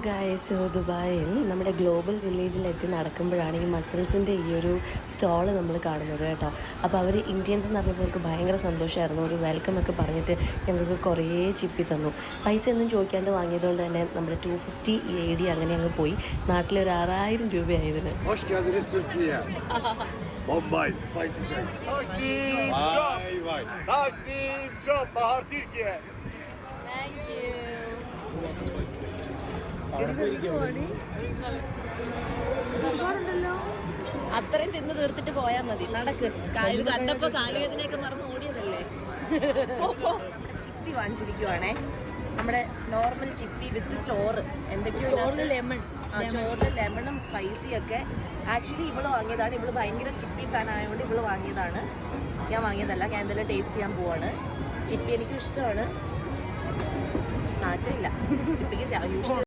Guys, ദുബായിൽ നമ്മുടെ global വില്ലേജിലെത്തി നടക്കുമ്പോഴാണ് ഈ മസിൽസിൻ്റെ ഈ ഒരു സ്റ്റോള് നമ്മൾ കാണുന്നത് കേട്ടോ. അപ്പോൾ അവർ ഇന്ത്യൻസ് എന്ന് പറഞ്ഞപ്പോൾ അവർക്ക് ഭയങ്കര സന്തോഷമായിരുന്നു. ഒരു വെൽക്കം ഒക്കെ പറഞ്ഞിട്ട് ഞങ്ങൾക്ക് കുറേ ചിപ്പി തന്നു. പൈസ ഒന്നും ചോദിക്കാണ്ട് വാങ്ങിയതുകൊണ്ട് തന്നെ നമ്മുടെ 250 AD അങ്ങനെ അങ്ങ് പോയി. നാട്ടിലൊരു 6000 രൂപയായിരുന്നു. Bombay, spicy çay. Taksim Vay Shop. vay. Taksim Shop. Bahar Türkiye. Thank you. അത്രയും തിന്ന് തീർത്തിട്ട് പോയാൽ മതി. നടക്ക്. ഇത് കണ്ടപ്പോ കാലുവേദനയൊക്കെ മറന്ന് ഓടിയതല്ലേ. ചിപ്പി വാങ്ങിച്ചിരിക്കുവാണേ. നമ്മുടെ നോർമൽ ചിപ്പി വിത്ത് ചോറ്. എന്തൊക്കെയോ ചോറിൽ ലെമണും സ്പൈസിയൊക്കെ. ആക്ച്വലി ഇവള് വാങ്ങിയതാണ്. ഇവള് ഭയങ്കര ചിപ്പി ഫാൻ ആയതുകൊണ്ട് ഇവള് വാങ്ങിയതാണ്. ഞാൻ വാങ്ങിയതല്ല. ഞാൻ എന്തെല്ലാം ടേസ്റ്റ് ചെയ്യാൻ പോവാണ്. ചിപ്പി എനിക്കും ഇഷ്ടമാണ്. നാട്ടിലില്ല ചിപ്പിക്ക്